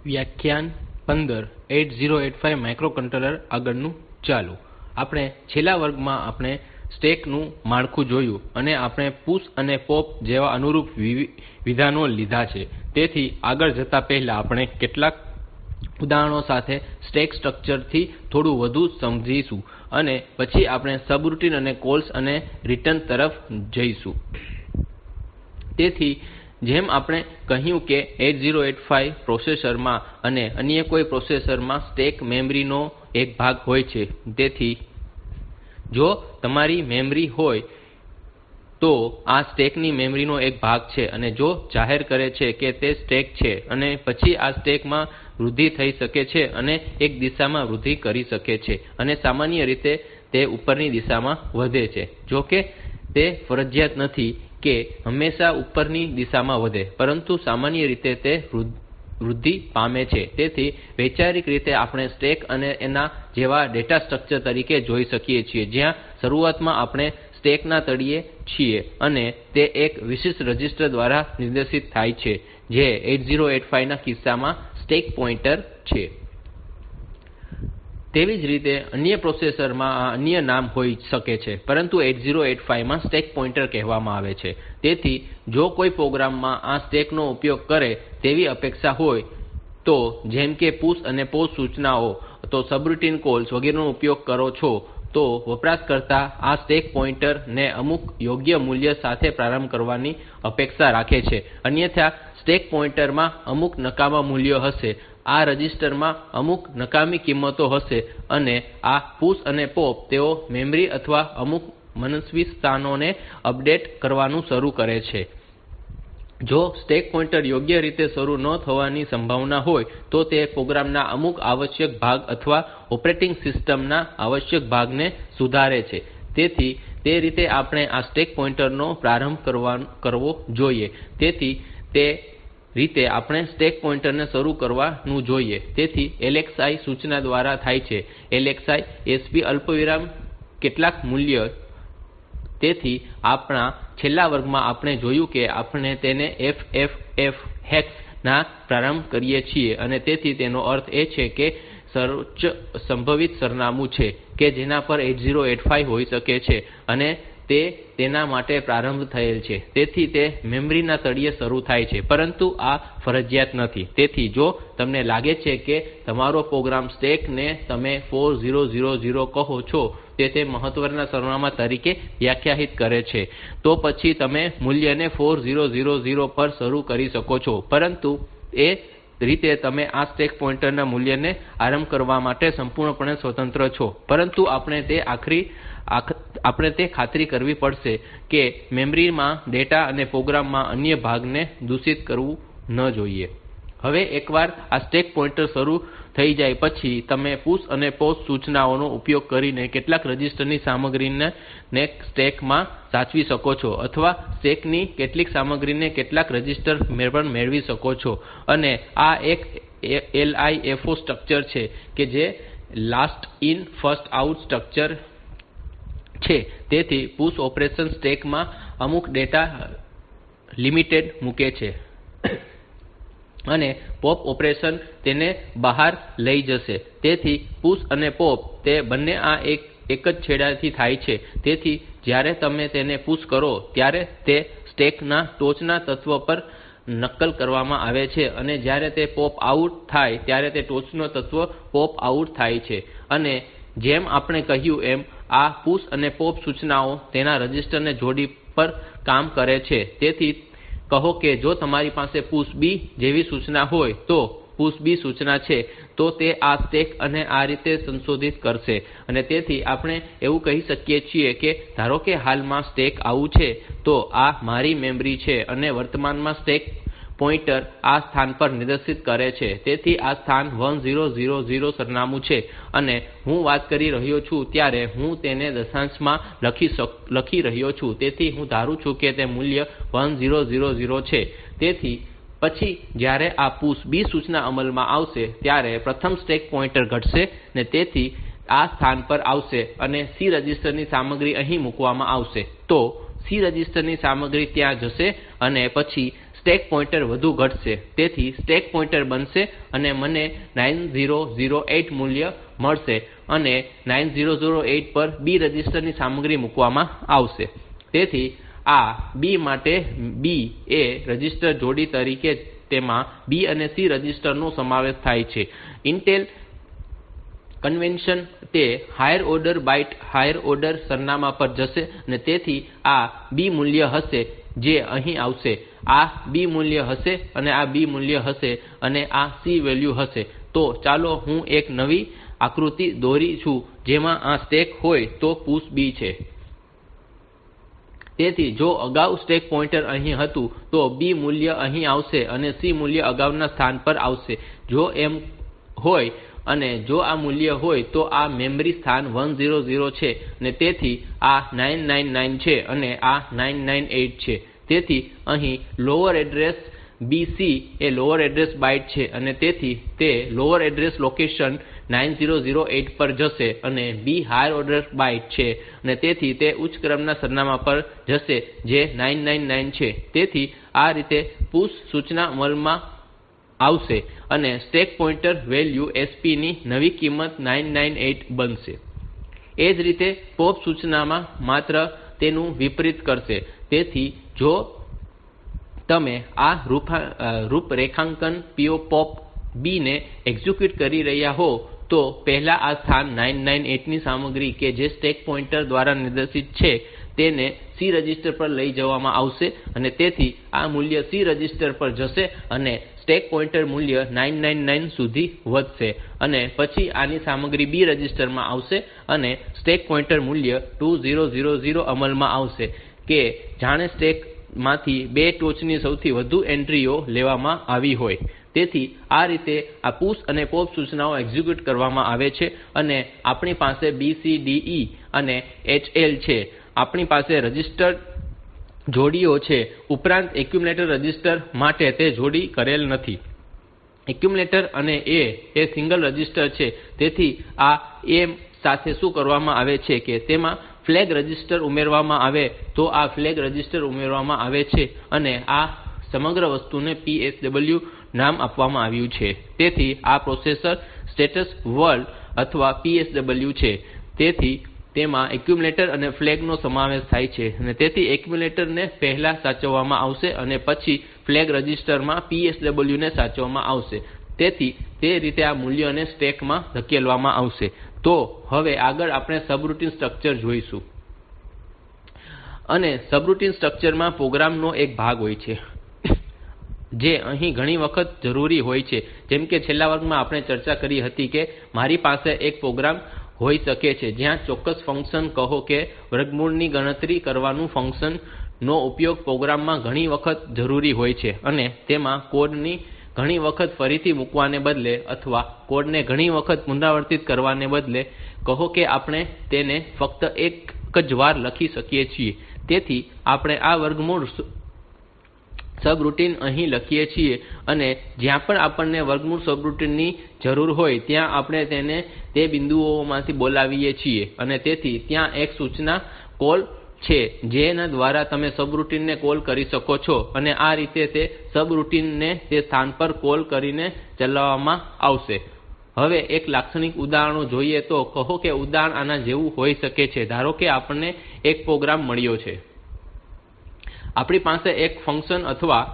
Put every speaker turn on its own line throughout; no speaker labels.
વ્યાખ્યાન 15 8085 માઇક્રોકન્ટ્રોલર આગળનું ચાલુ. આપણે છેલ્લા વર્ગમાં આપણે સ્ટેક નું માળખું જોયું અને આપણે પુશ અને પોપ જેવા અનુરૂપ વિધાનો લીધા છે. તેથી આગળ જતા પહેલા આપણે કેટલાક ઉદાહરણો સાથે સ્ટેક સ્ટ્રક્ચર થી થોડું વધુ સમજીશું અને પછી આપણે સબરૂટિન અને કૉલ્સ અને રિટર્ન તરફ જઈશું. તેથી જેમ આપણે કહ્યું કે 8085 પ્રોસેસર માં અને અન્ય કોઈ પ્રોસેસર માં સ્ટેક મેમરી નો એક ભાગ હોય છે. તેથી જો તમારી મેમરી હોય તો આ સ્ટેક ની મેમરી નો એક ભાગ છે અને જો જાહેર કરે છે કે તે સ્ટેક છે અને પછી આ સ્ટેક માં વૃદ્ધિ થઈ શકે છે અને એક દિશામાં વૃદ્ધિ કરી શકે છે અને સામાન્ય રીતે તે ઉપરની દિશામાં વધે છે. જો કે તે ફરજિયાત નથી કે હંમેશા ઉપરની દિશામાં વધે, પરંતુ સામાન્ય રીતે તે વૃદ્ધિ પામે છે. તેથી વૈચારિક રીતે આપણે સ્ટેક અને એના જેવા ડેટા સ્ટ્રક્ચર તરીકે જોઈ શકીએ છીએ, જ્યાં શરૂઆતમાં આપણે સ્ટેક ના તળિયે છીએ અને તે એક વિશિષ્ટ રજિસ્ટર દ્વારા નિર્દેશિત થાય છે, જે 8085 ના કિસ્સામાં સ્ટેક પોઇન્ટર છે. તેવી જ રીતે અન્ય પ્રોસેસર માં આ અન્ય નામ હોઈ શકે છે, પરંતુ 8085 માં સ્ટેક પોઇન્ટર કહેવામાં આવે છે. તેથી જો કોઈ પ્રોગ્રામ માં આ સ્ટેક નો ઉપયોગ કરે તેવી અપેક્ષા હોય તો જેમ કે પુશ અને પોપ સૂચનાઓ અથવા સબરૂટિન કૉલ્સ વગેરેનો ઉપયોગ કરો છો, તો વપરાશકર્તા આ સ્ટેક પોઇન્ટર ને અમુક યોગ્ય મૂલ્ય સાથે પ્રારંભ કરવાની અપેક્ષા રાખે છે. અન્યથા સ્ટેક પોઇન્ટર માં અમુક નકામા મૂલ્યો હશે, આ રજિસ્ટર માં અમુક નકામી કિંમતો હશે અને આ પુશ અને પોપ તેઓ મેમરી અથવા અમુક મનસ્વી સ્થાનોને અપડેટ કરવાનું શરૂ કરે છે. જો સ્ટેક પોઇન્ટર યોગ્ય રીતે શરૂ ન થવાની સંભાવના હોય તો તે પ્રોગ્રામ ના અમુક આવશ્યક ભાગ અથવા ઓપરેટિંગ સિસ્ટમ ના આવશ્યક ભાગને સુધારે છે. તેથી તે રીતે આપણે આ સ્ટેક પોઇન્ટર નો પ્રારંભ કરવો જોઈએ. તેથી તે રીતે આપણે સ્ટેક પોઇન્ટર ને શરૂ કરવાનું જોઈએ. તેથી LXI સૂચના દ્વારા થાય છે. LXI SP અલ્પવિરામ કેટલાક મૂલ્ય. તેથી આપણા છેલ્લા વર્ગમાં આપણે જોયું કે આપણે તેને FFF હેક્સ ના પ્રારંભ કરીએ છીએ અને તેથી તેનો અર્થ એ છે કે સર્વોચ્ચ સંભવિત સરનામું છે કે જેના પર 8085 હોઈ શકે છે અને તે તેના માટે પ્રારંભ થયેલ છે. તેથી તે મેમરી ના તળિયે શરૂ થાય છે, પરંતુ આ ફરજિયાત નથી. તેથી જો તમને લાગે છે કે તમારો પ્રોગ્રામ સ્ટેક ને તમે 4000 કહો છો તે મહત્વના સરનામા તરીકે વ્યાખ્યાયિત કરે છે, તો પછી તમે મૂલ્યને 4000 પર શરૂ કરી શકો છો. પરંતુ એ રીતે તમે આ સ્ટેક પોઇન્ટર ના મૂલ્યને આરંભ કરવા માટે સંપૂર્ણપણે સ્વતંત્ર છો. પરંતુ આપણે તે ખાતરી કરવી પડશે કે મેમરી માં ડેટા અને પ્રોગ્રામ માં અન્ય ભાગને દૂષિત કરવું ન જોઈએ. હવે એકવાર આ સ્ટેક પોઇન્ટર શરૂ થઈ જાય પછી તમે પુશ અને પોપ સૂચનાઓનો ઉપયોગ કરીને કેટલાક રજિસ્ટર ની સામગ્રીને સ્ટેક માં સાચવી શકો છો અથવા સ્ટેક ની કેટલીક સામગ્રીને કેટલાક રજિસ્ટર પર મેળવી શકો છો. અને આ એક LIFO સ્ટ્રક્ચર છે કે જે last in first out structure છે. તેથી પુશ ઓપરેશન સ્ટેક માં અમુક ડેટા લિમિટેડ મૂકે છે અને પોપ ઓપરેશન તેને બહાર લઈ જશે. તેથી પુશ અને પોપ તે બંને આ એક જ છેડેથી થાય છે. તેથી જ્યારે તમે તેને પુશ કરો ત્યારે તે સ્ટેક ના ટોચના તત્વ પર નકલ કરવામાં આવે છે અને જ્યારે તે પોપ આઉટ થાય ત્યારે તે ટોચનું તત્વ પોપ આઉટ થાય છે. અને જેમ આપણે કહ્યું એમ આ પુશ અને પોપ સૂચનાઓ તેના રજિસ્ટર ની જોડી પર કામ કરે છે. તેથી કહો કે જો તમારી પાસે પુશ B જેવી સૂચના હોય તો પુશ B સૂચના છે તો તે આ સ્ટેક ને આ રીતે સંશોધિત કરશે. અને તેથી આપણે એવું કહી શકીએ કે ધારો કે હાલમાં સ્ટેક આવું છે, તો આ મારી મેમરી છે અને વર્તમાનમાં સ્ટેક પોઇન્ટર આ સ્થાન પર નિર્દેશિત કરે છે. તેથી આ સ્થાન 1000 સરનામું છે અને હું વાત કરી રહ્યો છું ત્યારે હું તેને દશાંશમાં લખી રહ્યો છું. તેથી હું ધારું છું કે તે મૂલ્ય 1000 છે. તેથી પછી જ્યારે આ પુશ B સૂચના અમલમાં આવશે ત્યારે પ્રથમ સ્ટેક પોઇન્ટર ઘટશે અને તેથી આ સ્થાન પર આવશે અને C રજિસ્ટર ની સામગ્રી અહીં મૂકવામાં આવશે. તો C રજિસ્ટર ની સામગ્રી ત્યાં જશે અને પછી સ્ટેક પોઇન્ટર વધુ ઘટશે. તેથી સ્ટેક પોઇન્ટર બનશે અને મને 9008 મૂલ્ય મળશે અને 9008 પર B રજિસ્ટર ની સામગ્રી મૂકવામાં આવશે. તેથી આ B માટે B એ રજિસ્ટર જોડી તરીકે તેમાં B અને C રજિસ્ટર નો સમાવેશ થાય છે. ઇન્ટેલ કન્વેન્શન તે higher order byte higher order સરનામા પર જશે અને તેથી આ B મૂલ્ય હશે જે અહીં આવશે, આ B મૂલ્ય હશે અને આ B મૂલ્ય હશે અને આ C વેલ્યુ હશે. તો ચાલો હું એક નવી આકૃતિ દોરી છું જેમાં આ સ્ટેક હોય તો પુશ B છે. તેથી જો અગાઉ સ્ટેક પોઇન્ટર અહીં હતું તો B મૂલ્ય અહીં આવશે અને C મૂલ્ય અગાઉના સ્થાન પર આવશે. જો એમ હોય અને જો આ મૂલ્ય હોય તો આ મેમરી સ્થાન 100 છે અને તેથી આ 999 છે અને આ 998 છે. તેથી અહીં લોઅર એડ્રેસ BC એ લોઅર એડ્રેસ બાઈટ છે અને તેથી તે લોઅર એડ્રેસ લોકેશન 9008 પર જશે અને B હાયર ઓર્ડર બાઈટ છે અને તેથી તે ઉચ્ચ ક્રમના સરનામા પર જશે જે 999 છે. તેથી આ રીતે પુશ સૂચના અમલમાં આવશે અને સ્ટેક પોઇન્ટર વેલ્યુ SP ની નવી કિંમત 998 બનશે. એ જ રીતે પોપ સૂચના માત્ર તેનું વિપરીત કરશે. તેથી જો તમે આ રૂપરેખાંકન POP B ને એક્ઝિક્યુટ કરી રહ્યા હોવ તો પહેલા આ સ્થાન 998 ની સામગ્રી કે જે સ્ટેક પોઇન્ટર દ્વારા નિર્દેશિત છે તેને C રજિસ્ટર પર લઈ જવામાં આવશે અને તેથી આ મૂલ્ય C રજિસ્ટર પર જશે અને સ્ટેક પોઇન્ટર મૂલ્ય 999 સુધી વધશે અને પછી આની સામગ્રી B રજિસ્ટરમાં આવશે અને સ્ટેક પોઇન્ટર મૂલ્ય 2000 અમલમાં આવશે કે જાણે સ્ટેક માંથી બે ટોચની સૌથી વધુ એન્ટ્રીઓ લેવામાં આવી હોય. તેથી આ રીતે આ પુશ અને પોપ સૂચનાઓ એક્ઝિક્યુટ કરવામાં આવે છે અને આપણી પાસે BCDE અને HL છે. આપણી પાસે રજિસ્ટર જોડીઓ છે ઉપરાંત એક્યુમ્યુલેટર રજિસ્ટર માટે તે જોડી કરેલ નથી. એક્યુમ્યુલેટર અને A એ સિંગલ રજિસ્ટર છે. તેથી આ A સાથે શું કરવામાં આવે છે કે તેમાં ફ્લેગ રજિસ્ટર ઉમેરવામાં આવે તો આ ફ્લેગ રજિસ્ટર ઉમેરવામાં આવે છે અને આ સમગ્ર વસ્તુને PSW નામ આપવામાં આવ્યું છે. તેથી આ પ્રોસેસર સ્ટેટસ વર્ડ અથવા PSW છે. તેથી તેમાં એક્યુમ્યુલેટર અને ફ્લેગ નો સમાવેશ થાય છે અને તેથી એક્યુમ્યુલેટર ને પહેલા સાચવવામાં આવશે અને પછી ફ્લેગ રજિસ્ટર માં PSW ને સાચવવામાં આવશે. તેથી તે રીતે આ મૂલ્યોને સ્ટેક માં ધકેલવામાં આવશે. તો હવે આગળ આપણે સબરૂટિન સ્ટ્રક્ચર જોઈશું અને સબરૂટિન સ્ટ્રક્ચર માં પ્રોગ્રામ નો એક ભાગ હોય છે જે અહીં ઘણી વખત જરૂરી હોય છે. જેમ કે છેલ્લા વર્ગમાં આપણે ચર્ચા કરી હતી કે મારી પાસે એક પ્રોગ્રામ હોઈ શકે છે જ્યાં ચોક્કસ ફંક્શન કહો કે વર્ગમૂળની ગણતરી કરવાનું ફંક્શન નો ઉપયોગ પ્રોગ્રામમાં ઘણી વખત જરૂરી હોય છે અને તેમાં કોડ ની ઘણી વખત ફરીથી મૂકવાને બદલે અથવા કોડ ને ઘણી વખત પુનરાવર્તિત કરવાને બદલે કહો કે આપણે તેને ફક્ત એક જ વાર લખી શકીએ છીએ. તેથી આપણે આ વર્ગમૂળ સબરૂટિન અહીં લખીએ છીએ અને જ્યાં પણ આપણને વર્ગમૂળ સબરૂટિન ની જરૂર હોય ત્યાં આપણે તેને તે બિંદુઓમાંથી બોલાવીએ છીએ અને તેથી ત્યાં એક સૂચના કોલ છે જેના દ્વારા તમે સબરૂટિન ને કોલ કરી શકો છો અને આ રીતે તે સબરૂટિન ને તે સ્થાન પર કોલ કરીને ચલાવવામાં આવશે. હવે એક લાક્ષણિક ઉદાહરણો જોઈએ તો કહો કે ઉદાહરણ આના જેવું હોઈ શકે છે. ધારો કે આપણને એક પ્રોગ્રામ મળ્યો છે. આપણી પાસે એક ફંક્શન અથવા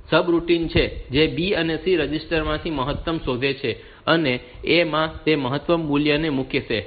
સબરૂટિન છે જે B અને C રજિસ્ટરમાંથી મહત્તમ શોધે છે અને A માં તે મહત્તમ મૂલ્યને મૂકશે.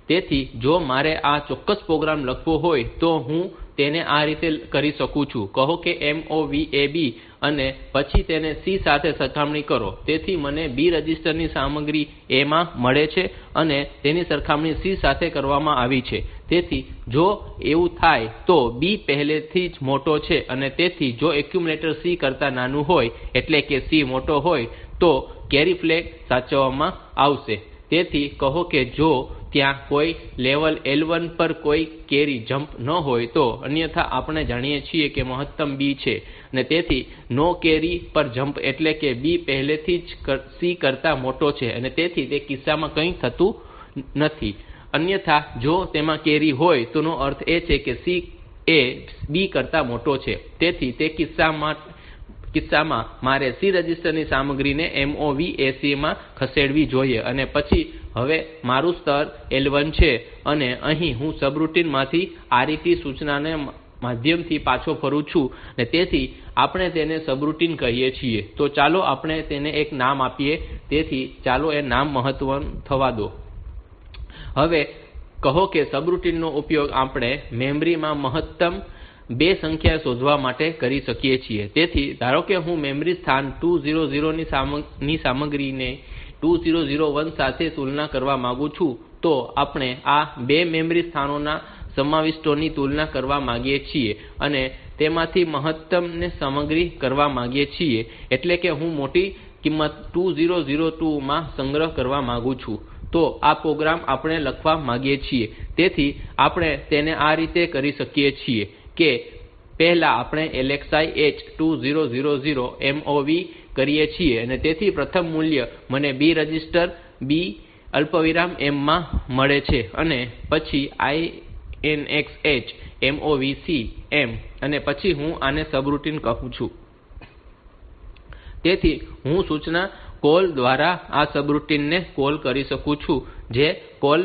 તેથી જો મારે આ ચોક્કસ પ્રોગ્રામ લખવો હોય તો હું તેને આ રીતે કરી શકું છું. કહો કે MOV AB અને પછી તેને C સાથે સરખામણી કરો. તેથી મને B રજિસ્ટરની સામગ્રી A માં મળે છે અને તેની સરખામણી C સાથે કરવામાં આવી છે. તેથી જો એવું થાય તો B પહેલેથી જ મોટો છે અને તેથી જો એક્યુમ્યુલેટર C કરતા નાનું હોય એટલે કે C મોટો હોય તો કેરી ફ્લેગ સાચવવામાં આવશે. તેથી કહો કે જો ત્યાં કોઈ લેવલ L1 પર કોઈ કેરી જમ્પ ન હોય તો અન્યથા આપણે જાણીએ છીએ કે મહત્તમ B છે અને તેથી નો કેરી પર જમ્પ એટલે કે B પહેલેથી જ C કરતા મોટો છે અને તેથી તે કિસ્સામાં કંઈ થતું નથી. અન્યથા જો તેમાં કેરી હોય તો તેનો અર્થ એ છે કે C એ B કરતા મોટો છે. તેથી તે કિસ્સામાં કિસ્સામાં મારે C રજિસ્ટરની સામગ્રીને MOV AC માં ખસેડવી જોઈએ અને પછી હવે મારું સ્તર L1 છે અને અહીં હું સબરૂટિન માંથી RET સૂચનાના માધ્યમથી પાછો ફરું છું અને તેથી આપણે તેને સબરૂટિન કહીએ છીએ. તો ચાલો આપણે તેને એક નામ આપીએ. તેથી ચાલો એ નામ મહત્તમ થવા દો. હવે કહો કે સબરૂટિનનો ઉપયોગ આપણે મેમરી માં મહત્તમ 2 સંખ્યા શોધવા માટે કરી શકીએ છીએ. તેથી ધારો કે હું મેમરી સ્થાન 200 ની સામગ્રીને 2001 સાથે તુલના કરવા માંગુ છું, તો આપણે આ 2 મેમરી સ્થાનોના સમાવિષ્ટોની તુલના કરવા માંગીએ છીએ અને તેમાંથી મહત્તમને સામગ્રી કરવા માંગીએ છીએ. એટલે કે હું મોટી કિંમત 2002 માં સંગ્રહ કરવા માંગુ છું. તો આ પ્રોગ્રામ આપણે લખવા માંગીએ છીએ. તેથી આપણે તેને આ રીતે કરી શકીએ છીએ કે પહેલા આપણે LXI H 2000 MOV કરીએ છીએ અને તેથી પ્રથમ મૂલ્ય મને B રજિસ્ટર B અલ્પવિરામ M માં મળે છે અને પછી INX H MOV C M અને પછી હું આને સબરૂટિન કહું છું. તેથી હું સૂચના કૉલ દ્વારા આ સબરૂટિન ને કૉલ કરી શકું છું જે કૉલ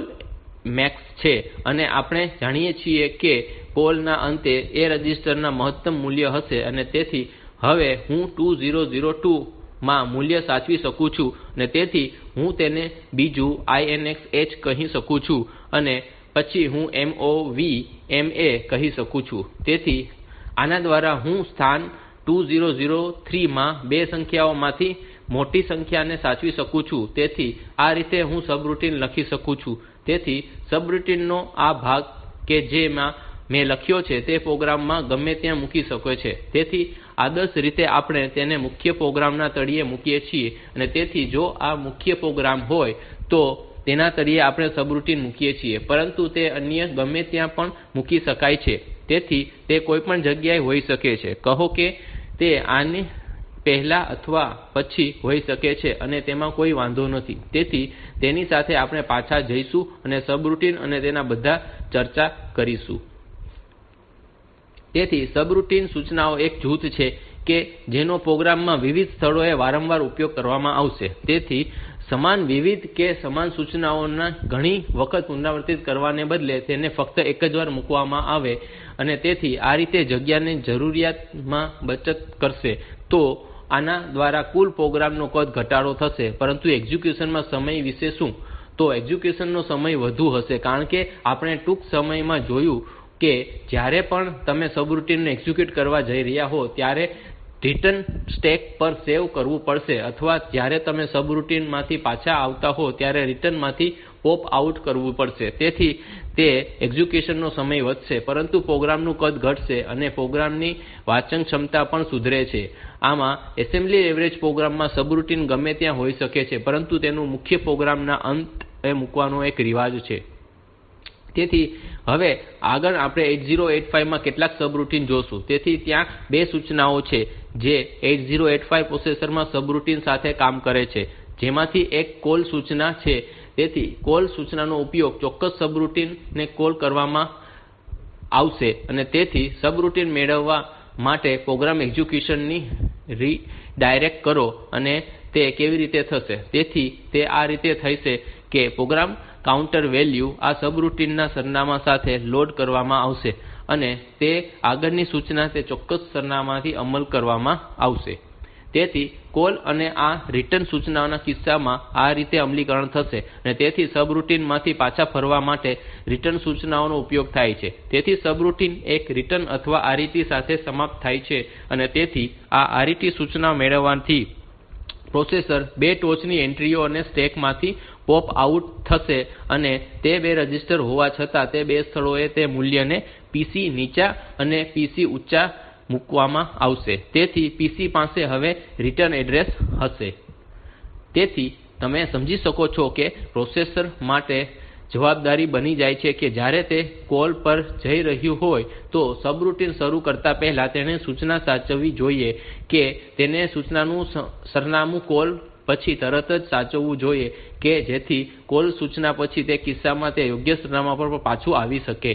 મેક્સ છે અને આપણે જાણીએ છીએ કે કૉલ ના અંતે A રજિસ્ટરમાં મહત્તમ મૂલ્ય હશે અને તેથી હવે હું 2002 માં મૂલ્ય સાચવી શકું છું અને તેથી હું તેને બીજું INX H કહી શકું છું અને પછી હું MOV MA કહી શકું છું. તેથી આના દ્વારા હું સ્થાન 2003 માં 2 સંખ્યાઓમાંથી મોટી સંખ્યાને સાચવી શકું છું. તેથી આ રીતે હું સબરૂટિન લખી શકું છું. તેથી સબરૂટિન નો આ ભાગ કે જે મેં લખ્યો છે તે પ્રોગ્રામ માં ગમે ત્યાં મૂકી શકાય છે. તેથી આદર્શ રીતે આપણે તેને મુખ્ય પ્રોગ્રામ ના તળિયે મૂકીએ છીએ અને તેથી જો આ મુખ્ય પ્રોગ્રામ હોય તો તેના તળિયે આપણે સબરૂટિન મૂકીએ છીએ, પરંતુ તે અન્ય ગમે ત્યાં પણ મૂકી શકાય છે. તેથી તે કોઈપણ જગ્યાએ હોઈ શકે છે. કહો કે તે આની પહેલા અથવા પછી હોઈ શકે છે અને તેમાં કોઈ વાંધો નથી. તેથી તેની સાથે આપણે પાછા જઈશું અને સબરૂટિન અને તેના બધા ચર્ચા કરીશું. તેથી સબરૂટિન સૂચનાઓ એક જૂથ છે કે જેનો પ્રોગ્રામ માં વિવિધ સ્થળોએ વારંવાર ઉપયોગ કરવામાં આવશે. તેથી સમાન વિવિધ કે સમાન સૂચનાઓને ઘણી વખત પુનરાવર્તિત કરવાને બદલે તેને ફક્ત એક જ વાર મૂકવામાં આવે અને તેથી આ રીતે જગ્યાની જરૂરિયાતમાં બચત કરશે. તો આના દ્વારા કુલ પ્રોગ્રામ નો કદ ઘટાડો થશે, પરંતુ એક્ઝિક્યુશન સમય વિશે શું? તો એક્ઝિક્યુશન નો સમય વધુ હશે કારણ કે આપણે ટૂંક સમયમાં જોયું કે જ્યારે પણ તમે સબરૂટિન ને એક્ઝિક્યુટ કરવા જઈ રહ્યા હો ત્યારે રિટર્ન સ્ટેક પર સેવ કરવું પડશે અથવા જ્યારે તમે સબરૂટિન માંથી પાછા આવતા હો ત્યારે રિટર્ન માંથી પોપ આઉટ કરવું પડશે. તેથી તે એક્ઝિક્યુશન નો સમય વધશે, પરંતુ પ્રોગ્રામનું કદ ઘટશે અને પ્રોગ્રામની વાંચન ક્ષમતા પણ સુધરે છે. આમાં એસેમ્બલી લેંગ્વેજ પ્રોગ્રામમાં સબરૂટિન ગમે ત્યાં હોઈ શકે છે, પરંતુ તેનું મુખ્ય પ્રોગ્રામના અંતે મૂકવાનો એક રિવાજ છે. તેથી હવે આગળ આપણે 8085 માં કેટલાક સબરૂટિન જોશું. તેથી ત્યાં 2 સૂચનાઓ છે જે 8085 પ્રોસેસરમાં સબરૂટિન સાથે કામ કરે છે, જેમાંથી એક કૉલ સૂચના છે. તેથી કૉલ સૂચનાનો ઉપયોગ ચોક્કસ સબરૂટિન ને કૉલ કરવામાં આવશે અને તેથી સબરૂટિન મેળવવા માટે પ્રોગ્રામ એક્ઝિક્યુશન ની રીડાયરેક્ટ કરો અને તે કેવી રીતે થશે? તેથી તે આ રીતે થશે કે પ્રોગ્રામ કાઉન્ટર વેલ્યુ આ સબરૂટિન ના સરનામા સાથે લોડ કરવામાં આવશે અને તે આગળની સૂચના તે ચોક્કસ સરનામાથી અમલ કરવામાં આવશે. તેથી કૉલ અને આ રિટર્ન સૂચનાઓના કિસ્સામાં આ રીતે અમલીકરણ થશે અને તેથી સબરૂટિન માંથી પાછા ફરવા માટે રિટર્ન સૂચનાનો ઉપયોગ થાય છે. તેથી સબરૂટિન એક રિટર્ન અથવા RET સાથે સમાપ્ત થાય છે અને તેથી આ RET સૂચના મેળવવાથી પ્રોસેસર 2 ટોચની એન્ટ્રીઓ અને સ્ટેક માંથી પોપ આઉટ થશે અને તે 2 રજિસ્ટર હોવા છતાં તે 2 સ્થળોએ તે મૂલ્યને PC નીચા અને PC ઊંચા મૂકવામાં આવશે. તેથી PC પાસે હવે રિટર્ન એડ્રેસ હશે. તેથી તમે સમજી શકો છો કે પ્રોસેસર માટે જવાબદારી બની જાય છે કે જ્યારે તે કૉલ પર જઈ રહ્યું હોય તો સબરૂટિન શરૂ કરતા પહેલા તેણે સૂચના સાચવવી જોઈએ કે તેને સૂચનાનું સરનામું કૉલ પછી તરત જ સાચવવું જોઈએ કે જેથી કૉલ સૂચના પછી તે કિસ્સામાં તે યોગ્ય સરનામા પર પાછું આવી શકે.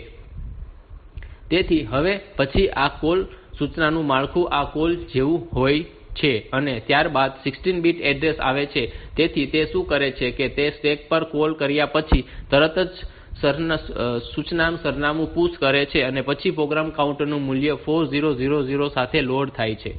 તેથી હવે પછી આ કૉલ સૂચનાનું માળખું આ કૉલ જેવું હોય છે. છે અને ત્યારબાદ 16 બીટ એડ્રેસ આવે છે. તેથી તે શું કરે છે કે તે સ્ટેક પર કોલ કર્યા પછી તરત જ સૂચનાનું સરનામું પુશ કરે છે અને પછી પ્રોગ્રામ કાઉન્ટરનું મૂલ્ય 4000 સાથે લોડ થાય છે.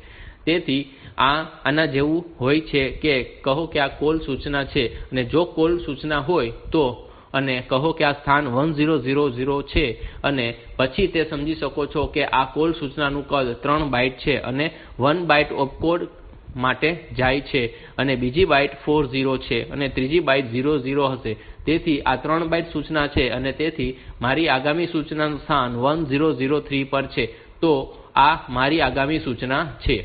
તેથી આ આના જેવું હોય છે કે કહો કે આ કોલ સૂચના છે અને જો કોલ સૂચના હોય તો અને કહો કે આ સ્થાન 1000 છે અને પછી તે સમજી શકો છો કે આ કોલ સૂચનાનું કદ 3 બાઈટ છે અને 1 બાઈટ ઓપકોડ માટે જાય છે અને બીજી બાઈટ 40 છે અને ત્રીજી બાઈટ 00 હશે. તેથી આ 3 બાઈટ સૂચના છે અને તેથી મારી આગામી સૂચનાનું સ્થાન 1003 પર છે. તો આ મારી આગામી સૂચના છે.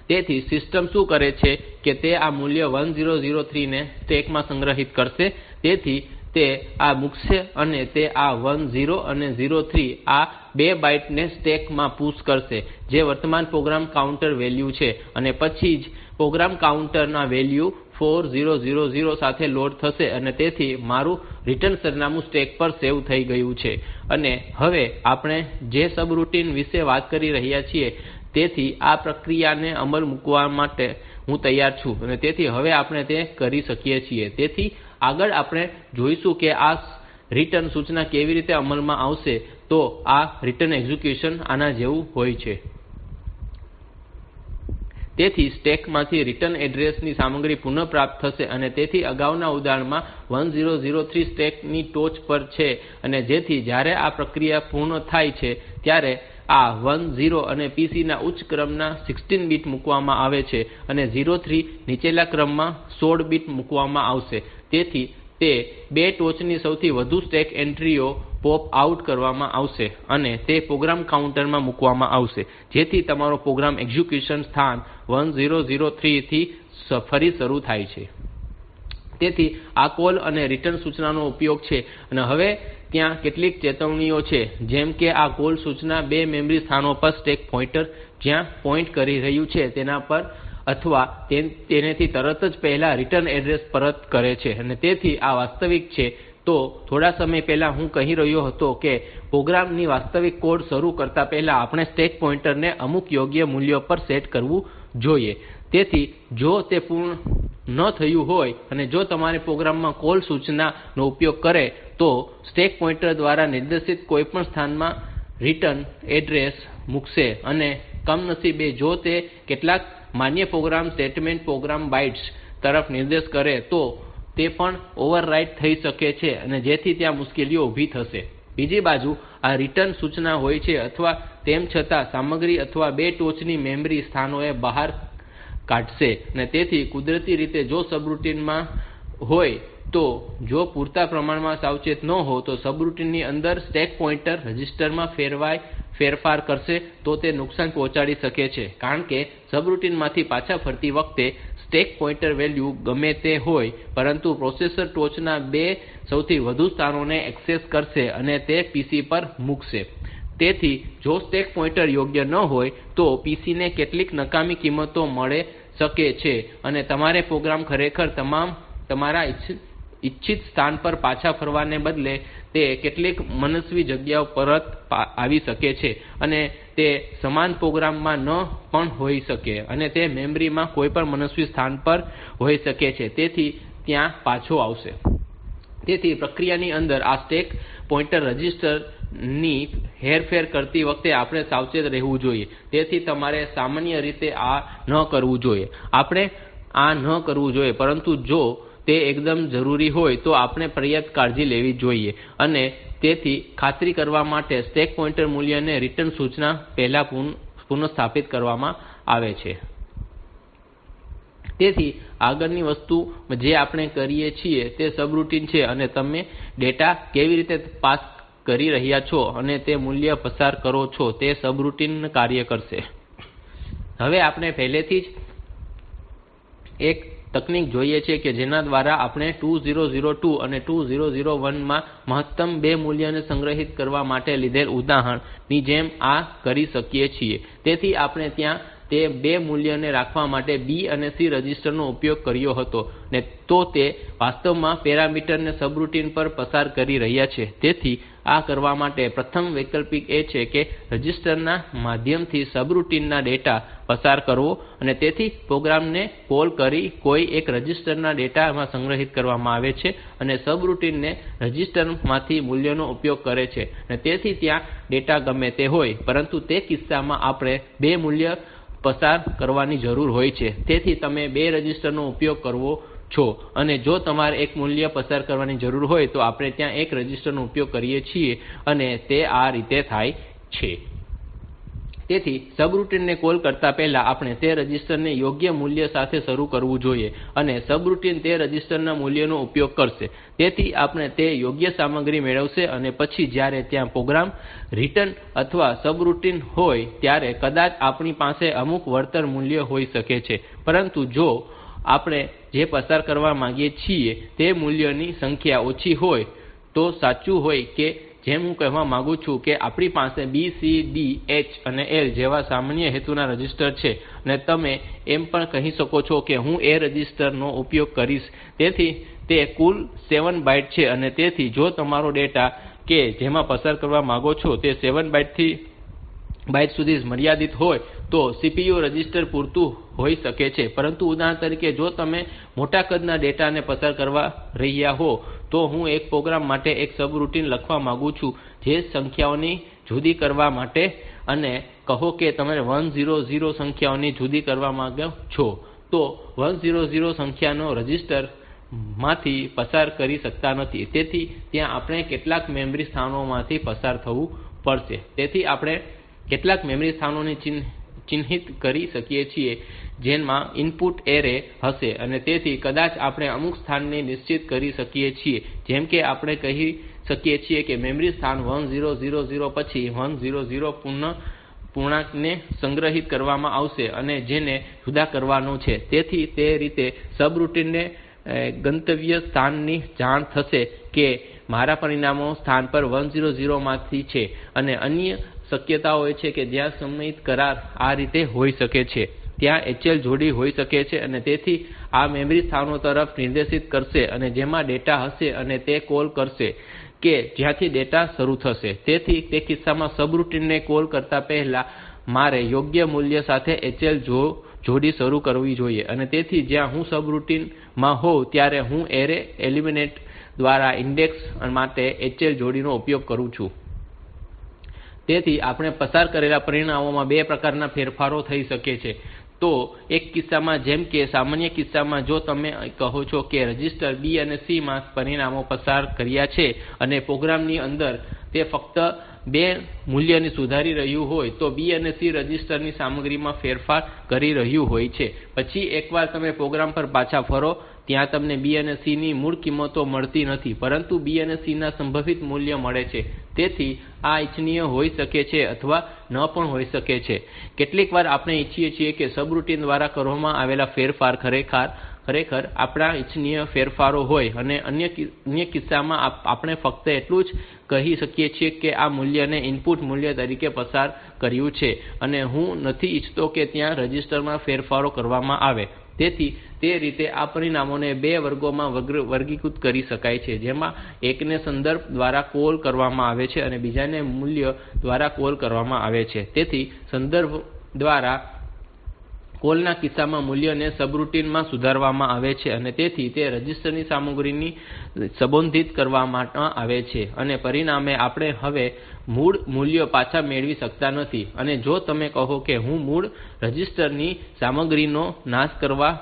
તેથી સિસ્ટમ શું કરે છે કે તે આ મૂલ્ય 1003 ને સ્ટેક માં સંગ્રહિત કરશે. તેથી તે આ મૂકશે અને તે આ 10 અને 03 આ 2 બાઈટ ને સ્ટેક માં પુશ કરશે જે વર્તમાન પ્રોગ્રામ કાઉન્ટર વેલ્યુ છે અને પછી જ પ્રોગ્રામ કાઉન્ટર ના વેલ્યુ 4000 સાથે લોડ થશે અને તેથી મારું રિટર્ન સરનામું સ્ટેક પર સેવ થઈ ગયું છે. અને હવે આપણે જે સબરૂટીન વિશે વાત કરી રહ્યા છીએ તેથી આ પ્રક્રિયાને અમલ મૂકવા માટે હું તૈયાર છું અને તેથી હવે આપણે તે કરી શકીએ છીએ. તેથી આગળ આપણે જોઈશું કે આ રિટર્ન સૂચના કેવી રીતે અમલમાં આવશે. તો આ રિટર્ન એક્ઝિક્યુશન આના જેવું હોય છે. તેથી સ્ટેક માંથી રિટર્ન એડ્રેસ ની સામગ્રી પુનઃપ્રાપ્ત થશે અને તેથી અગાઉના ઉદાહરણમાં 1003 સ્ટેક ની ટોચ પર છે અને જેથી જ્યારે આ પ્રક્રિયા પૂર્ણ થાય છે ત્યારે આ 10 અને PC ના ઉચ્ચ ક્રમના 16 બીટ મૂકવામાં આવે છે અને 03 નીચેના ક્રમમાં 16 બીટ મૂકવામાં આવશે. તેથી તે 2 ટોચની સૌથી વધુ સ્ટેક એન્ટ્રીઓ પોપ આઉટ કરવામાં આવશે અને તે પ્રોગ્રામ કાઉન્ટર માં મૂકવામાં આવશે જેથી તમારો પ્રોગ્રામ એક્ઝિક્યુશન સ્થાન 1003 થી ફરી શરૂ થાય છે. તેથી આ કોલ અને રિટર્ન સૂચનાનો ઉપયોગ છે. અને હવે ત્યાં કેટલીક ચેતવણીઓ છે જેમ કે આ કોલ સૂચના 2 મેમરી સ્થાનો પર સ્ટેક પોઇન્ટર જ્યાં પોઈન્ટ કરી રહ્યું છે તેના પર અથવા તેનેથી તરત જ પહેલા રિટર્ન એડ્રેસ પરત કરે છે અને તેથી આ વાસ્તવિક છે. તો થોડા સમય પહેલા હું કહી રહ્યો હતો કે પ્રોગ્રામ ની વાસ્તવિક કોડ શરૂ કરતા પહેલા આપણે સ્ટેક પોઇન્ટર ને અમુક યોગ્ય મૂલ્ય પર સેટ કરવું જોઈએ. તેથી જો તે પૂર્ણ ન થયું હોય અને જો તમારે પ્રોગ્રામમાં કોલ સૂચનાનો ઉપયોગ કરે તો સ્ટેક પોઇન્ટર દ્વારા નિર્દેશિત કોઈપણ સ્થાનમાં રિટર્ન એડ્રેસ મૂકશે અને કમનસીબે જો તે કેટલાક માન્ય પ્રોગ્રામ સ્ટેટમેન્ટ પ્રોગ્રામ બાઇટ્સ તરફ નિર્દેશ કરે તો તે પણ ઓવરરાઈટ થઈ શકે છે અને જેથી ત્યાં મુશ્કેલીઓ ઊભી થશે. બીજી બાજુ આ રિટર્ન સૂચના હોય છે અથવા તેમ છતાં સામગ્રી અથવા 2 ટોચની મેમરી સ્થાનોને બહાર કાઢશે અને તેથી કુદરતી રીતે જો સબરૂટીન માં હોય તો જો પૂરતા પ્રમાણમાં સાવચેત ન હો તો સબરૂટીન ની અંદર સ્ટેક પોઇન્ટર રજિસ્ટર માં ફેરફાર કરશે તો તે નુકસાન પહોંચાડી શકે છે કારણ કે સબરૂટીન માંથી પાછા ફરતી વખતે સ્ટેક પોઇન્ટર વેલ્યુ ગમે તે હોય પરંતુ પ્રોસેસર ટોચના 2 સૌથી વધુ સ્થાનોને એક્સેસ કરશે અને તે PC પર મૂકશે. તેથી જો સ્ટેક પોઇન્ટર યોગ્ય ન હોય તો PC ને કેટલીક નકામી કિંમતો મળી શકે છે અને તમારો પ્રોગ્રામ ખરેખર તમારા ઇચ્છિત સ્થાન પર પાછા ફરવાને બદલે તે કેટલીક મનસ્વી જગ્યાએ પરત આવી શકે છે અને તે સમાન પ્રોગ્રામ માં ન પણ હોઈ શકે અને તે મેમરી માં કોઈપણ મનસ્વી સ્થાન પર હોઈ શકે છે તેથી ત્યાં પાછો આવશે. તેથી પ્રક્રિયાની અંદર આ સ્ટેક પોઇન્ટર રજિસ્ટર ની હેરફેર કરતી વખતે આપણે સાવચેત રહેવું જોઈએ. તેથી તમારે સામાન્ય રીતે આ ન કરવું જોઈએ. આપણે આ ન કરવું જોઈએ પરંતુ જો તે એકદમ જરૂરી હોય તો આપણે પર્યાપ્ત કાળજી લેવી જોઈએ અને તેથી ખાતરી કરવા માટે સ્ટેક પોઇન્ટર મૂલ્યને રિટર્ન સૂચના પહેલા પુનઃસ્થાપિત કરવામાં આવે છે. તેથી આગળની વસ્તુ જે આપણે કરીએ છીએ તે સબરૂટીન છે અને તમે ડેટા કેવી રીતે પાસ કરી રહ્યા છો અને તે મૂલ્ય પસાર કરો છો તે સબરૂટીન કાર્ય કરશે. હવે આપણે પહેલેથી જ એક તકનીક જોઈએ છે કે જેના દ્વારા આપણે 2002 અને 2001 માં મહત્તમ 2 મૂલ્યોને સંગ્રહિત કરવા માટે લીધેલ ઉદાહરણ ની જેમ આ કરી શકીએ છીએ. તેથી આપણે ત્યાં તે 2 મૂલ્યને રાખવા માટે B અને C રજિસ્ટરનો ઉપયોગ કર્યો હતો તો તે વાસ્તવમાં પેરામીટર ને સબરૂટિન પર પસાર કરી રહ્યા છે. તેથી આ કરવા માટે પ્રથમ વિકલ્પ એ છે કે રજિસ્ટરના માધ્યમથી સબરૂટિન ના ડેટા પસાર કરવો અને તેથી પ્રોગ્રામ ને કૉલ કરી કોઈ એક રજિસ્ટરના ડેટા માં સંગ્રહિત કરવામાં આવે છે અને સબરૂટિન તે રજિસ્ટરમાંથી મૂલ્યનો ઉપયોગ કરે છે અને તેથી ત્યાં ડેટા ગમે તે હોય, પરંતુ તે કિસ્સામાં આપણે 2 મૂલ્ય પસાર કરવાની જરૂર હોય છે. તેથી તમે 2 રજિસ્ટરનો ઉપયોગ કરવો છો અને જો તમારે એક મૂલ્ય પસાર કરવાની જરૂર હોય તો આપણે ત્યાં એક રજિસ્ટરનો ઉપયોગ કરીએ છીએ અને તે આ રીતે થાય છે. તેથી સબરૂટિન ને કૉલ કરતા પહેલા આપણે તે રજિસ્ટરને યોગ્ય મૂલ્ય સાથે શરૂ કરવું જોઈએ અને સબરૂટિન તે રજિસ્ટરના મૂલ્યનો ઉપયોગ કરશે. તેથી આપણે તે યોગ્ય સામગ્રી મેળવશે અને પછી જ્યારે ત્યાં પ્રોગ્રામ રિટર્ન અથવા સબરૂટિન હોય ત્યારે કદાચ આપણી પાસે અમુક વળતર મૂલ્ય હોઈ શકે છે, પરંતુ જો આપણે જે પસાર કરવા માંગીએ છીએ તે મૂલ્યોની સંખ્યા ઓછી હોય તો સાચું હોય કે જેમ હું કહેવા માંગુ છું કે આપણી પાસે B, C, D, H અને L જેવા સામાન્ય હેતુના રજિસ્ટર છે અને તમે એમ પણ કહી શકો છો કે હું A રજિસ્ટર નો ઉપયોગ કરીશ. તેથી તે કુલ 7 બાઇટ છે અને તેથી જો તમારો ડેટા કે જેમાં પસાર કરવા માંગો છો તે 7 બાઇટ સુધી મર્યાદિત હોય તો CPU રજિસ્ટર પૂરતું હોઈ શકે છે. પરંતુ ઉદાહરણ તરીકે જો તમે મોટા કદના ડેટા ને પસાર કરવા રહ્યા હો તો હું એક પ્રોગ્રામ માટે એક સબરૂટિન લખવા માંગુ છું જે સંખ્યાઓને જુદી કરવા માટે અને કહો કે તમે 100 સંખ્યાઓને જુદી કરવા માંગો છો તો 100 સંખ્યાનો રજિસ્ટર માંથી પસાર કરી શકતા નથી. તેથી ત્યાં આપણે કેટલાક મેમરી સ્થાનોમાંથી પસાર થવું પડશે. તેથી આપણે કેટલાક મેમરી સ્થાનોને ચિહ્નિત કરી શકીએ છીએ જેમાં ઇનપુટ એરે હશે અને તેથી કદાચ આપણે અમુક સ્થાનને નિશ્ચિત કરી શકીએ છીએ, જેમ કે આપણે કહી શકીએ છીએ કે મેમરી સ્થાન 1000 પછી 100 પૂર્ણાંકને સંગ્રહિત કરવામાં આવશે અને જેને જુદા કરવાનો છે. તેથી તે રીતે સબરૂટિન ને ગંતવ્ય સ્થાનની જાણ થશે કે મારા પરિણામો સ્થાન પર 100 માંથી છે અને અન્ય શક્યતાઓ એ છે કે જ્યાં સંમત કરાર આ રીતે હોઈ શકે છે, ત્યાં HL જોડી હોઈ શકે છે અને તેથી આ મેમરી સ્થાનો તરફ નિર્દેશિત કરશે અને જેમાં ડેટા હશે અને તે કૉલ કરશે કે જ્યાંથી ડેટા શરૂ થશે. તેથી તે કિસ્સામાં સબરૂટિન ને કૉલ કરતા પહેલા મારે યોગ્ય મૂલ્ય સાથે HL જોડી શરૂ કરવી જોઈએ અને તેથી જ્યાં હું સબરૂટિન માં હોઉં ત્યારે હું એરે એલિમેન્ટ દ્વારા ઇન્ડેક્સ માટે HL જોડીનો ઉપયોગ કરું છું. તેથી આપણે પસાર કરેલા પરિણામોમાં 2 પ્રકારના ફેરફારો થઈ શકે છે. તો એક કિસ્સામાં જેમ કે સામાન્ય કિસ્સામાં જો તમે કહો છો કે રજિસ્ટર B અને C માં પરિણામો પસાર કર્યા છે અને પ્રોગ્રામ ની અંદર તે ફક્ત 2 મૂલ્યને સુધારી રહ્યું હોય તો B અને C રજિસ્ટરની સામગ્રીમાં ફેરફાર કરી રહ્યું હોય છે. પછી એકવાર તમે પ્રોગ્રામ પર પાછા ફરો ત્યાં તમને B અને C ની મૂળ કિંમતો મળતી નથી, પરંતુ B અને C ના સંભવિત મૂલ્ય મળે છે. તેથી આ ઇચ્છનીય હોઈ શકે છે અથવા ન પણ હોઈ શકે છે. કેટલીકવાર આપણે ઈચ્છીએ છીએ કે સબરૂટિન દ્વારા કરવામાં આવેલા ફેરફાર ખરેખર આપણા ઇચ્છનીય ફેરફારો હોય અને અન્ય કિસ્સામાં આપણે ફક્ત એટલું જ કહી શકીએ છીએ કે આ મૂલ્યને ઇનપુટ મૂલ્ય તરીકે પસાર કર્યું છે અને હું નથી ઈચ્છતો કે ત્યાં રજિસ્ટરમાં ફેરફારો કરવામાં આવે. તેથી તે રીતે આ પરિણામોને 2 વર્ગોમાં વર્ગીકૃત કરી શકાય છે, જેમાં એકને સંદર્ભ દ્વારા કૉલ કરવામાં આવે છે અને બીજાને મૂલ્ય દ્વારા કૉલ કરવામાં આવે છે. તેથી સંદર્ભ દ્વારા કૉલના કિસ્સામાં મૂલ્યને સબરૂટિન માં સુધારવામાં આવે છે અને તેથી તે રજિસ્ટરની સામગ્રીને સંબોધિત કરવામાં આવે છે અને પરિણામે આપણે હવે મૂળ મૂલ્યો પાછા મેળવી શકતા નથી. અને જો તમે કહો કે હું મૂળ રજિસ્ટરની સામગ્રીનો નાશ કરવા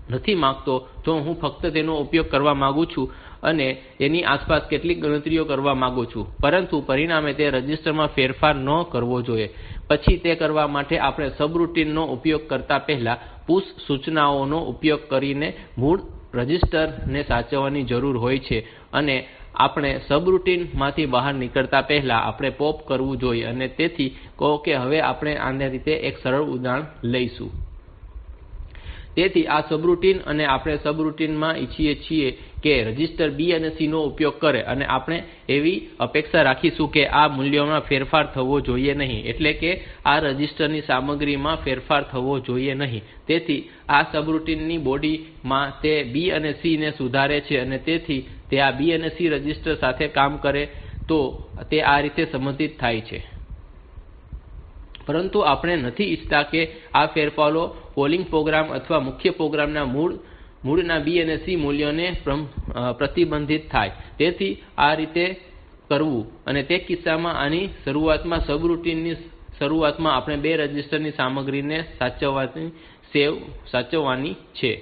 નથી માંગતો તો હું ફક્ત તેનો ઉપયોગ કરવા માંગુ છું અને તેની આસપાસ કેટલીક ગણતરીઓ કરવા માંગુ છું, પરંતુ પરિણામે તે રજિસ્ટરમાં ફેરફાર ન કરવો જોઈએ. પછી તે કરવા માટે આપણે સબરૂટિન નો ઉપયોગ કરતા પહેલા પુશ સૂચનાઓનો ઉપયોગ કરીને મૂળ રજિસ્ટર ને સાચવવાની જરૂર હોય છે અને આપણે સબરૂટિન માંથી બહાર નીકળતા પહેલા આપણે પોપ કરવું જોઈએ. અને તેથી કહો કે હવે આપણે આને રીતે એક સરળ ઉદાહરણ લઈશું. તેથી આ સબરૂટીન અને આપણે સબરૂટીન માં ઈચ્છીએ છીએ કે રજિસ્ટર B અને C નો ઉપયોગ કરે અને આપણે એવી અપેક્ષા રાખીશું કે આ મૂલ્યોમાં ફેરફાર થવો જોઈએ નહીં, એટલે કે આ રજિસ્ટર ની સામગ્રીમાં ફેરફાર થવો જોઈએ નહીં. તેથી આ સબરૂટીન ની બોડી માં તે B અને C ને સુધારે છે અને તેથી તે આ B અને C રજિસ્ટર સાથે કામ કરે તો તે આ રીતે સંબંધિત થાય છે. પરંતુ આપણે નથી ઈચ્છતા કે આ ફેરફારો પોલિંગ પ્રોગ્રામ અથવા મુખ્ય પ્રોગ્રામ ના મૂળના B અને C મૂલ્યોને પ્રતિબંધિત થાય. તેથી આ રીતે કરવું અને તે કિસ્સામાં આની શરૂઆતમાં સબરૂટીન ની શરૂઆતમાં આપણે 2 રજિસ્ટર ની સામગ્રીને સાચવવાની છે.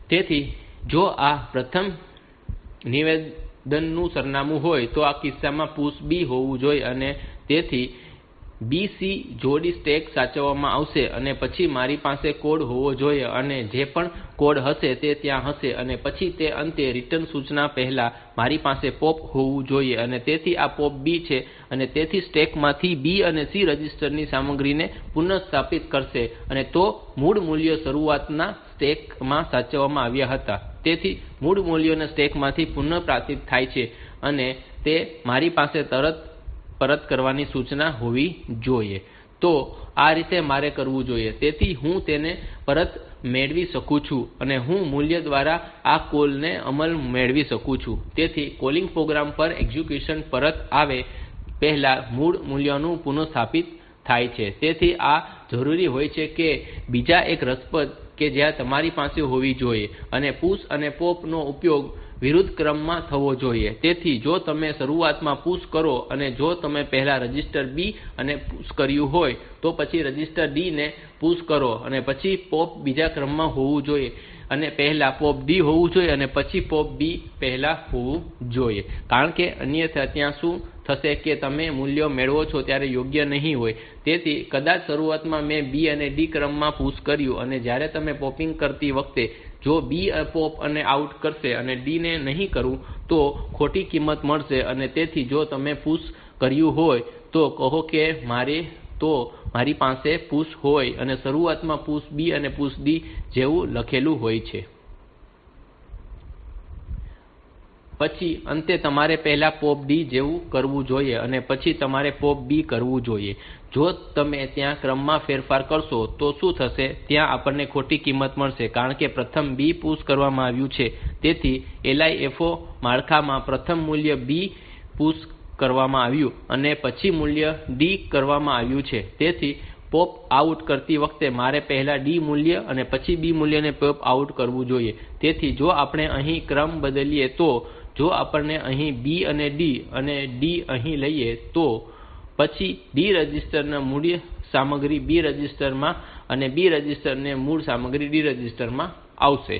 તેથી જો આ પ્રથમ નિવેદનનું સરનામું હોય તો આ કિસ્સામાં પુશ B હોવું જોઈએ અને તેથી B C જોડી સ્ટેક સાચવવામાં આવશે અને પછી મારી પાસે કોડ હોવો જોઈએ અને જે પણ કોડ હશે તે ત્યાં હશે અને પછી તે અંતે રિટર્ન સૂચના પહેલા મારી પાસે પોપ હોવું જોઈએ અને તેથી આ પોપ B છે અને તેથી સ્ટેક માંથી B અને C રજિસ્ટર ની સામગ્રીને પુનઃસ્થાપિત કરશે અને તો મૂળ મૂલ્યો શરૂઆતના સ્ટેક માં સાચવવામાં આવ્યા હતા. તેથી મૂળ મૂલ્યોને સ્ટેક માંથી પુનઃપ્રાપ્ત થાય છે અને તે મારી પાસે પરત કરવાની સૂચના હોવી જોઈએ. તો આ રીતે મારે કરવું જોઈએ. તેથી હું તેને પરત મેળવી શકું છું અને હું મૂલ્ય દ્વારા આ કોલ ને અમલ મેળવી શકું છું. તેથી કોલિંગ પ્રોગ્રામ પર એક્ઝિક્યુશન પરત આવે પહેલા મૂળ મૂલ્યનું પુનઃસ્થાપિત થાય છે. તેથી આ જરૂરી હોય છે કે બીજા એક રસપ્રદ કે જ્યાં તમારી પાસે હોવી જોઈએ અને પુશ અને પોપ નો ઉપયોગ વિરુદ્ધ ક્રમમાં થવો જોઈએ. તેથી જો તમે શરૂઆતમાં પુશ કરો અને જો તમે પહેલા રજિસ્ટર B અને પુશ કર્યું હોય તો પછી રજિસ્ટર D ને પુશ કરો અને પછી પોપ બીજા ક્રમમાં હોવું જોઈએ અને પહેલા પોપ D હોવું જોઈએ અને પછી પોપ B પહેલા હોવું જોઈએ. કારણ કે અન્યથા ત્યાં શું થશે કે તમે મૂલ્યો મેળવો છો ત્યારે યોગ્ય નહીં હોય. તેથી કદાચ શરૂઆતમાં મેં B અને D ક્રમમાં પુશ કર્યું અને જ્યારે તમે પોપિંગ કરતી વખતે જો B પોપ અને આઉટ કરશે અને D ને નહીં કરું તો ખોટી કિંમત મળશે અને તેથી જો તમે પુશ કર્યું હોય તો કહો કે મારી પાસે પુશ હોય અને શરૂઆતમાં પુશ B અને પુશ D જેવું લખેલું હોય છે. પછી અંતે તમારે પહેલા પોપ D જેવું કરવું જોઈએ અને પછી તમારે પોપ B કરવું જોઈએ. જો તમે ત્યાં ક્રમમાં ફેરફાર કરશો તો શું થશે? ત્યાં આપણને ખોટી કિંમત મળશે કારણ કે પ્રથમ B પુશ કરવામાં આવ્યું છે. તેથી LIFO માળખામાં પ્રથમ મૂલ્ય B પુશ કરવામાં આવ્યું અને પછી મૂલ્ય D કરવામાં આવ્યું છે. તેથી પોપ આઉટ કરતી વખતે મારે પહેલા D મૂલ્ય અને પછી B મૂલ્યને પોપ આઉટ કરવું જોઈએ. તેથી જો આપણે અહીં ક્રમ બદલીએ તો જો આપણે અહીં B અને D અને D અહીં લઈએ તો પછી D રજિસ્ટર ની મૂળ સામગ્રી B રજિસ્ટર માં અને B રજિસ્ટર ની મૂળ સામગ્રી D રજિસ્ટર માં આવશે.